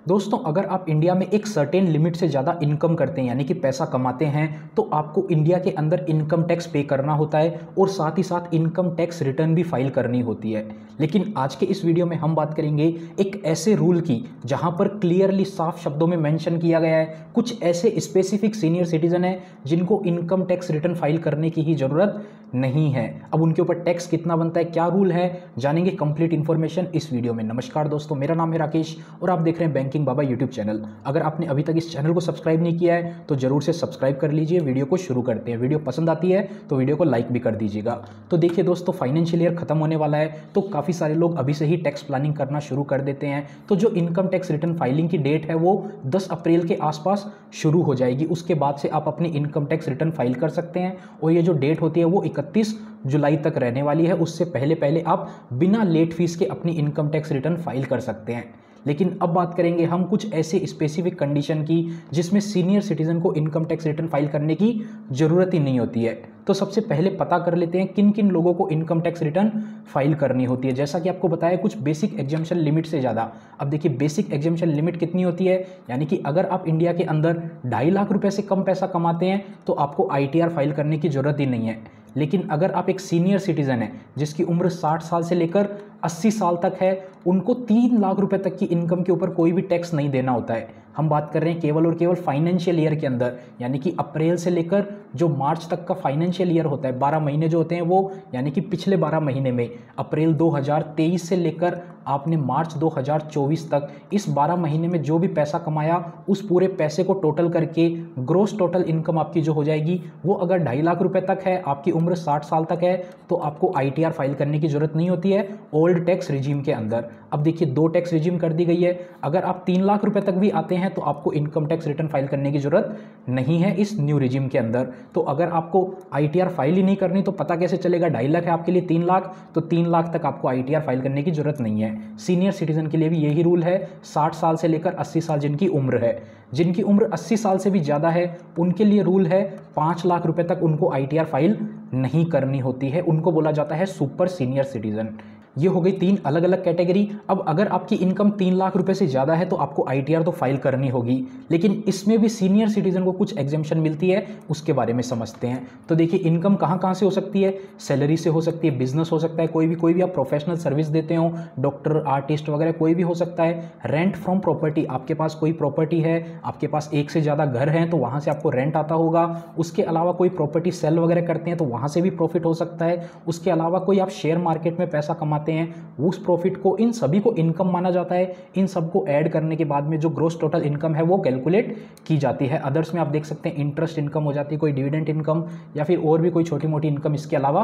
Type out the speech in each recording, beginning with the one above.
दोस्तों, अगर आप इंडिया में एक सर्टेन लिमिट से ज़्यादा इनकम करते हैं यानी कि पैसा कमाते हैं तो आपको इंडिया के अंदर इनकम टैक्स पे करना होता है और साथ ही साथ इनकम टैक्स रिटर्न भी फाइल करनी होती है। लेकिन आज के इस वीडियो में हम बात करेंगे एक ऐसे रूल की जहां पर क्लियरली साफ शब्दों में मेंशन किया गया है कुछ ऐसे स्पेसिफिक सीनियर सिटीजन हैं जिनको इनकम टैक्स रिटर्न फाइल करने की ही ज़रूरत नहीं है। अब उनके ऊपर टैक्स कितना बनता है, क्या रूल है, जानेंगे कंप्लीट इन्फॉर्मेशन इस वीडियो में। नमस्कार दोस्तों, मेरा नाम है राकेश और आप देख रहे हैं बैंकिंग बाबा यूट्यूब चैनल। अगर आपने अभी तक इस चैनल को सब्सक्राइब नहीं किया है तो जरूर से सब्सक्राइब कर लीजिए। वीडियो को शुरू करते हैं। वीडियो पसंद आती है तो वीडियो को लाइक भी कर दीजिएगा। तो देखिए दोस्तों, फाइनेंशियल ईयर खत्म होने वाला है तो काफ़ी सारे लोग अभी से ही टैक्स प्लानिंग करना शुरू कर देते हैं। तो जो इनकम टैक्स रिटर्न फाइलिंग की डेट है वो 10 अप्रैल के आसपास शुरू हो जाएगी। उसके बाद से आप अपनी इनकम टैक्स रिटर्न फाइल कर सकते हैं और ये जो डेट होती है वो 31 जुलाई तक रहने वाली है। उससे पहले पहले आप बिना लेट फीस के अपनी इनकम टैक्स रिटर्न फाइल कर सकते हैं। लेकिन अब बात करेंगे हम कुछ ऐसे स्पेसिफिक कंडीशन की जिसमें सीनियर सिटीजन को इनकम टैक्स रिटर्न फाइल करने की ज़रूरत ही नहीं होती है। तो सबसे पहले पता कर लेते हैं किन किन लोगों को इनकम टैक्स रिटर्न फाइल करनी होती है। जैसा कि आपको बताया कुछ बेसिक एग्जाम्पशन लिमिट से ज़्यादा। अब देखिए बेसिक एग्जाम्पशन लिमिट कितनी होती है, यानी कि अगर आप इंडिया के अंदर 2.5 लाख रुपए से कम पैसा कमाते हैं तो आपको ITR फाइल करने की ज़रूरत ही नहीं है। लेकिन अगर आप एक सीनियर सिटीजन है जिसकी उम्र 60 साल से लेकर 80 साल तक है, उनको 3 लाख रुपए तक की इनकम के ऊपर कोई भी टैक्स नहीं देना होता है। हम बात कर रहे हैं केवल और केवल फाइनेंशियल ईयर के अंदर, यानी कि अप्रैल से लेकर जो मार्च तक का फाइनेंशियल ईयर होता है, 12 महीने जो होते हैं वो, यानी कि पिछले 12 महीने में अप्रैल 2023 से लेकर आपने मार्च 2024 तक इस 12 महीने में जो भी पैसा कमाया उस पूरे पैसे को टोटल करके ग्रोस टोटल इनकम आपकी जो हो जाएगी वो अगर 2.5 लाख रुपए तक है, आपकी उम्र 60 साल तक है, तो आपको ITR फाइल करने की जरूरत नहीं होती है ओल्ड टैक्स रिजीम के अंदर। अब देखिए 2 टैक्स रिजीम कर दी गई है। अगर आप 3 लाख रुपए तक भी आते हैं तो आपको इनकम टैक्स रिटर्न फाइल करने की जरूरत नहीं है इस न्यू रिजीम के अंदर। तो अगर आपको ITR फाइल ही नहीं करनी तो पता कैसे चलेगा 2.5 लाख है आपके लिए 3 लाख, तो 3 लाख तक आपको ITR फाइल करने की जरूरत नहीं है। सीनियर सिटीजन के लिए भी यही रूल है। 60 साल से लेकर 80 साल जिनकी उम्र है, जिनकी उम्र 80 साल से भी ज़्यादा है उनके लिए रूल है 5 लाख रुपए तक उनको ITR फाइल नहीं करनी होती है। उनको बोला जाता है सुपर सीनियर सिटीजन। ये हो गई 3 अलग अलग कैटेगरी। अब अगर आपकी इनकम 3 लाख रुपए से ज़्यादा है तो आपको ITR तो फाइल करनी होगी, लेकिन इसमें भी सीनियर सिटीजन को कुछ एग्जेम्पशन मिलती है, उसके बारे में समझते हैं। तो देखिए इनकम कहाँ कहाँ से हो सकती है, सैलरी से हो सकती है, बिजनेस हो सकता है, कोई भी आप प्रोफेशनल सर्विस देते हो, डॉक्टर, आर्टिस्ट वगैरह कोई भी हो सकता है। रेंट फ्रॉम प्रॉपर्टी, आपके पास कोई प्रॉपर्टी है, आपके पास एक से ज़्यादा घर हैं तो वहाँ से आपको रेंट आता होगा। उसके अलावा कोई प्रॉपर्टी सेल वगैरह करते हैं तो वहाँ से भी प्रॉफिट हो सकता है। उसके अलावा कोई आप शेयर मार्केट में पैसा कमाते हैं, उस प्रॉफिट को, इन सभी को इनकम माना जाता है। इन सबको ऐड करने के बाद में जो ग्रोस टोटल इनकम है वो कैलकुलेट की जाती है। अदर्स में आप देख सकते हैं इंटरेस्ट इनकम हो जाती है, कोई डिविडेंड इनकम या फिर और भी कोई छोटी मोटी इनकम इसके अलावा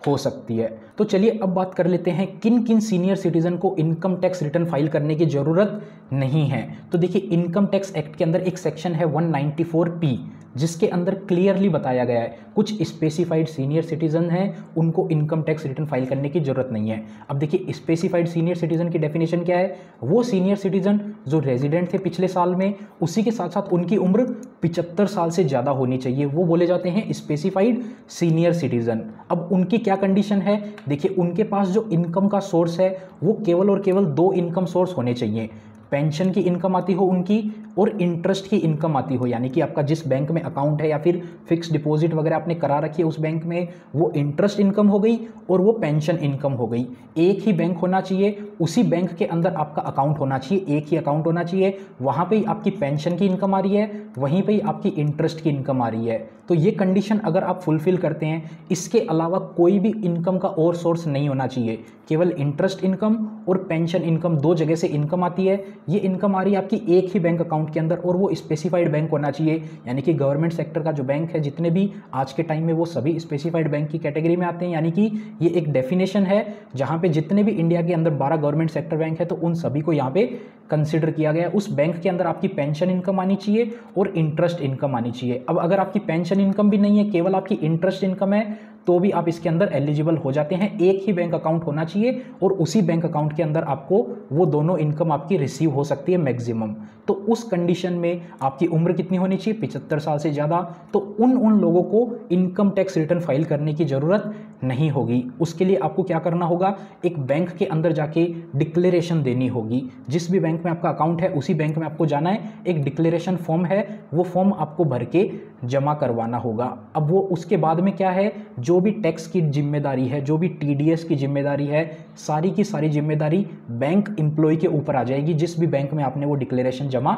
हो सकती है। तो चलिए अब बात कर लेते हैं किन किन सीनियर सिटीजन को इनकम टैक्स रिटर्न फाइल करने की जरूरत नहीं है। तो देखिए इनकम टैक्स एक्ट के अंदर एक सेक्शन है 194P जिसके अंदर क्लियरली बताया गया है कुछ स्पेसिफाइड सीनियर सिटीजन हैं उनको इनकम टैक्स रिटर्न फाइल करने की जरूरत नहीं है। अब देखिए स्पेसिफाइड सीनियर सिटीजन की डेफिनेशन क्या है, वो सीनियर सिटीजन जो रेजिडेंट थे पिछले साल में, उसी के साथ साथ उनकी उम्र 75 साल से ज़्यादा होनी चाहिए, वो बोले जाते हैं स्पेसिफाइड सीनियर सिटीजन। अब उनकी क्या कंडीशन है, देखिए उनके पास जो इनकम का सोर्स है वो केवल और केवल 2 इनकम सोर्स होने चाहिए। पेंशन की इनकम आती हो उनकी और इंटरेस्ट की इनकम आती हो, यानी कि आपका जिस बैंक में अकाउंट है या फिर फिक्स डिपॉजिट वगैरह आपने करा रखी है उस बैंक में, वो इंटरेस्ट इनकम हो गई और वो पेंशन इनकम हो गई। एक ही बैंक होना चाहिए, उसी बैंक के अंदर आपका अकाउंट होना चाहिए, एक ही अकाउंट होना चाहिए, वहाँ पे ही आपकी पेंशन की इनकम आ रही है, वहीं पे ही आपकी इंटरेस्ट की इनकम आ रही है। तो ये कंडीशन अगर आप फुलफिल करते हैं, इसके अलावा कोई भी इनकम का और सोर्स नहीं होना चाहिए, केवल इंटरेस्ट इनकम और पेंशन इनकम 2 जगह से इनकम आती है। ये इनकम आ रही है आपकी एक ही बैंक अकाउंट के अंदर और वो स्पेसिफाइड बैंक होना चाहिए, यानी कि गवर्नमेंट सेक्टर का जो बैंक है जितने भी आज के टाइम में वो सभी स्पेसिफाइड बैंक की कैटेगरी में आते हैं। यानी कि ये एक डेफिनेशन है जहां पे जितने भी इंडिया के अंदर 12 गवर्नमेंट सेक्टर बैंक है तो उन सभी को यहाँ पे कंसिडर किया गया है। उस बैंक के अंदर आपकी पेंशन इनकम आनी चाहिए और इंटरेस्ट इनकम आनी चाहिए। अब अगर आपकी पेंशन इनकम भी नहीं है, केवल आपकी इंटरेस्ट इनकम है, तो भी आप इसके अंदर एलिजिबल हो जाते हैं। एक ही बैंक अकाउंट होना चाहिए और उसी बैंक अकाउंट के अंदर आपको वो दोनों इनकम आपकी रिसीव हो सकती है मैक्सिमम। तो उस कंडीशन में आपकी उम्र कितनी होनी चाहिए, 75 साल से ज़्यादा। तो उन लोगों को इनकम टैक्स रिटर्न फाइल करने की ज़रूरत नहीं होगी। उसके लिए आपको क्या करना होगा, एक बैंक के अंदर जाके डिक्लेरेशन देनी होगी। जिस भी बैंक में आपका अकाउंट है उसी बैंक में आपको जाना है, एक डिक्लेरेशन फॉर्म है, वो फॉर्म आपको भर के जमा करवाना होगा। अब वो उसके बाद में क्या है, जो भी टैक्स की जिम्मेदारी है, जो भी टीडीएस की जिम्मेदारी है, सारी की सारी जिम्मेदारी बैंक एम्प्लॉय के ऊपर आ जाएगी, जिस भी बैंक में आपने वो डिक्लेरेशन जमा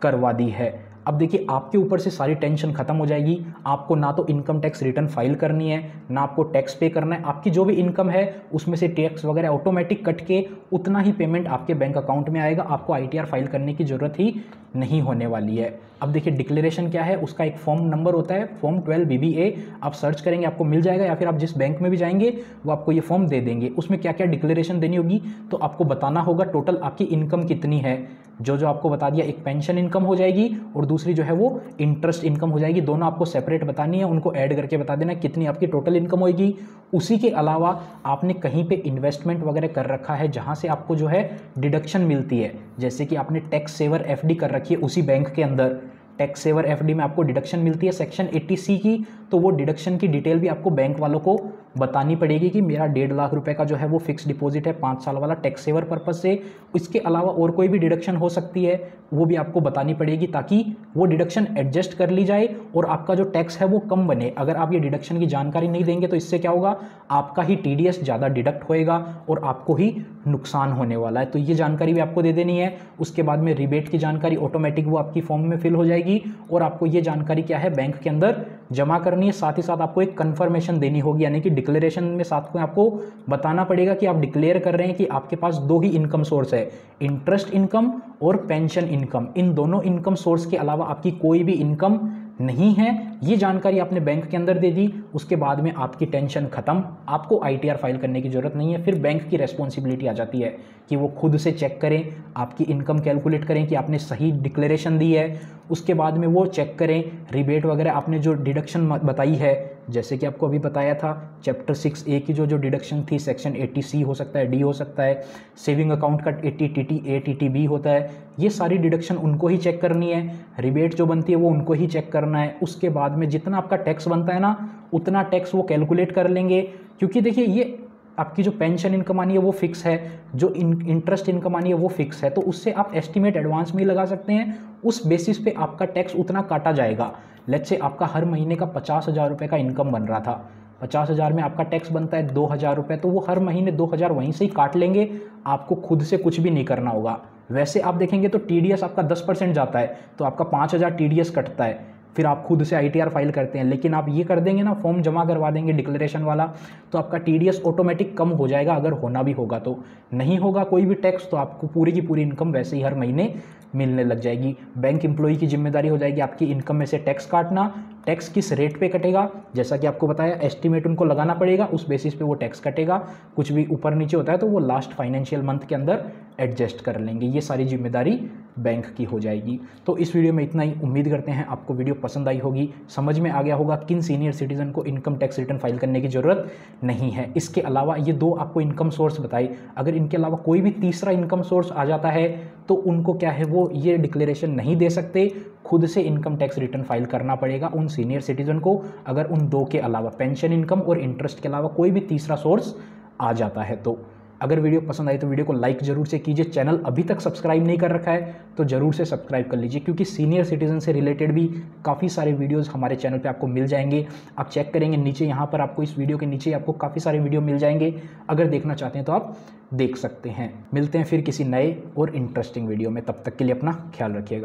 करवा दी है। अब देखिए आपके ऊपर से सारी टेंशन खत्म हो जाएगी। आपको ना तो इनकम टैक्स रिटर्न फाइल करनी है, ना आपको टैक्स पे करना है। आपकी जो भी इनकम है उसमें से टैक्स वगैरह ऑटोमेटिक कट के उतना ही पेमेंट आपके बैंक अकाउंट में आएगा। आपको आईटीआर फाइल करने की ज़रूरत ही नहीं होने वाली है। अब देखिए डिक्लेरेशन क्या है, उसका एक फॉर्म नंबर होता है, फॉर्म 12 BBA। आप सर्च करेंगे आपको मिल जाएगा, या फिर आप जिस बैंक में भी जाएंगे वो आपको ये फॉर्म दे देंगे। उसमें क्या क्या डिक्लेरेशन देनी होगी, तो आपको बताना होगा टोटल आपकी इनकम कितनी है। जो आपको बता दिया, एक पेंशन इनकम हो जाएगी और दूसरी जो है वो इंटरेस्ट इनकम हो जाएगी। दोनों आपको सेपरेट बतानी है, उनको ऐड करके बता देना कितनी आपकी टोटल इनकम होगी। उसी के अलावा आपने कहीं पे इन्वेस्टमेंट वगैरह कर रखा है जहां से आपको जो है डिडक्शन मिलती है, जैसे कि आपने टैक्स सेवर FD कर रखी है उसी बैंक के अंदर, टैक्स सेवर FD में आपको डिडक्शन मिलती है सेक्शन 80C की। तो वो डिडक्शन की डिटेल भी आपको बैंक वालों को बतानी पड़ेगी कि मेरा 1.5 लाख रुपए का जो है वो फिक्स डिपॉजिट है 5 साल वाला टैक्स सेवर पर्पज से। इसके अलावा और कोई भी डिडक्शन हो सकती है वो भी आपको बतानी पड़ेगी, ताकि वो डिडक्शन एडजस्ट कर ली जाए और आपका जो टैक्स है वो कम बने। अगर आप ये डिडक्शन की जानकारी नहीं देंगे तो इससे क्या होगा, आपका ही TDS ज़्यादा डिडक्ट होएगा और आपको ही नुकसान होने वाला है। तो ये जानकारी भी आपको दे देनी है। उसके बाद में रिबेट की जानकारी ऑटोमेटिक वो आपकी फॉर्म में फिल हो जाएगी और आपको ये जानकारी क्या है बैंक के अंदर जमा करनी है। साथ ही साथ आपको एक कंफर्मेशन देनी होगी, यानी कि डिक्लेरेशन में साथ में आपको बताना पड़ेगा कि आप डिक्लेयर कर रहे हैं कि आपके पास 2 ही इनकम सोर्स है, इंटरेस्ट इनकम और पेंशन इनकम। इन दोनों इनकम सोर्स के अलावा आपकी कोई भी इनकम नहीं है। ये जानकारी आपने बैंक के अंदर दे दी, उसके बाद में आपकी टेंशन खत्म, आपको ITR फाइल करने की जरूरत नहीं है। फिर बैंक की रेस्पॉन्सिबिलिटी आ जाती है कि वो खुद से चेक करें, आपकी इनकम कैलकुलेट करें कि आपने सही डिक्लेरेशन दी है। उसके बाद में वो चेक करें रिबेट वगैरह आपने जो डिडक्शन बताई है, जैसे कि आपको अभी बताया था चैप्टर 6A की जो डिडक्शन थी, सेक्शन 80C हो सकता है, D हो सकता है, सेविंग अकाउंट का 80TT A TT B होता है। ये सारी डिडक्शन उनको ही चेक करनी है, रिबेट जो बनती है वो उनको ही चेक करना है। उसके बाद में जितना आपका टैक्स बनता है ना, उतना टैक्स वो कैलकुलेट कर लेंगे। क्योंकि देखिए ये आपकी जो पेंशन इनकम आनी है वो फिक्स है, जो इंटरेस्ट इनकम आनी है वो फिक्स है, तो उससे आप एस्टिमेट एडवांस में ही लगा सकते हैं। उस बेसिस पे आपका टैक्स उतना काटा जाएगा। लेट्स से आपका हर महीने का 50,000 रुपये का इनकम बन रहा था, 50,000 में आपका टैक्स बनता है 2,000 रुपये, तो वो हर महीने 2,000 वहीं से ही काट लेंगे, आपको खुद से कुछ भी नहीं करना होगा। वैसे आप देखेंगे तो TDS आपका 10% जाता है, तो आपका 5,000 TDS कटता है, फिर आप खुद से ITR फाइल करते हैं। लेकिन आप ये कर देंगे ना, फॉर्म जमा करवा देंगे डिक्लेरेशन वाला, तो आपका TDS ऑटोमेटिक कम हो जाएगा, अगर होना भी होगा तो। नहीं होगा कोई भी टैक्स तो आपको पूरी की पूरी इनकम वैसे ही हर महीने मिलने लग जाएगी। बैंक एम्प्लॉई की जिम्मेदारी हो जाएगी आपकी इनकम में से टैक्स काटना। टैक्स किस रेट पे कटेगा, जैसा कि आपको बताया एस्टिमेट उनको लगाना पड़ेगा, उस बेसिस पे वो टैक्स कटेगा। कुछ भी ऊपर नीचे होता है तो वो लास्ट फाइनेंशियल मंथ के अंदर एडजस्ट कर लेंगे। ये सारी जिम्मेदारी बैंक की हो जाएगी। तो इस वीडियो में इतना ही। उम्मीद करते हैं आपको वीडियो पसंद आई होगी, समझ में आ गया होगा किन सीनियर सिटीजन को इनकम टैक्स रिटर्न फाइल करने की ज़रूरत नहीं है। इसके अलावा ये 2 आपको इनकम सोर्स बताई, अगर इनके अलावा कोई भी तीसरा इनकम सोर्स आ जाता है तो उनको क्या है, वो ये डिक्लेरेशन नहीं दे सकते, खुद से इनकम टैक्स रिटर्न फाइल करना पड़ेगा उन सीनियर सिटीजन को। अगर उन 2 के अलावा, पेंशन इनकम और इंटरेस्ट के अलावा कोई भी तीसरा सोर्स आ जाता है तो। अगर वीडियो पसंद आई तो वीडियो को लाइक जरूर से कीजिए। चैनल अभी तक सब्सक्राइब नहीं कर रखा है तो जरूर से सब्सक्राइब कर लीजिए, क्योंकि सीनियर सिटीजन से रिलेटेड भी काफ़ी सारे वीडियोस हमारे चैनल पे आपको मिल जाएंगे। आप चेक करेंगे नीचे, यहाँ पर आपको इस वीडियो के नीचे आपको काफ़ी सारे वीडियो मिल जाएंगे। अगर देखना चाहते हैं तो आप देख सकते हैं। मिलते हैं फिर किसी नए और इंटरेस्टिंग वीडियो में, तब तक के लिए अपना ख्याल रखिएगा।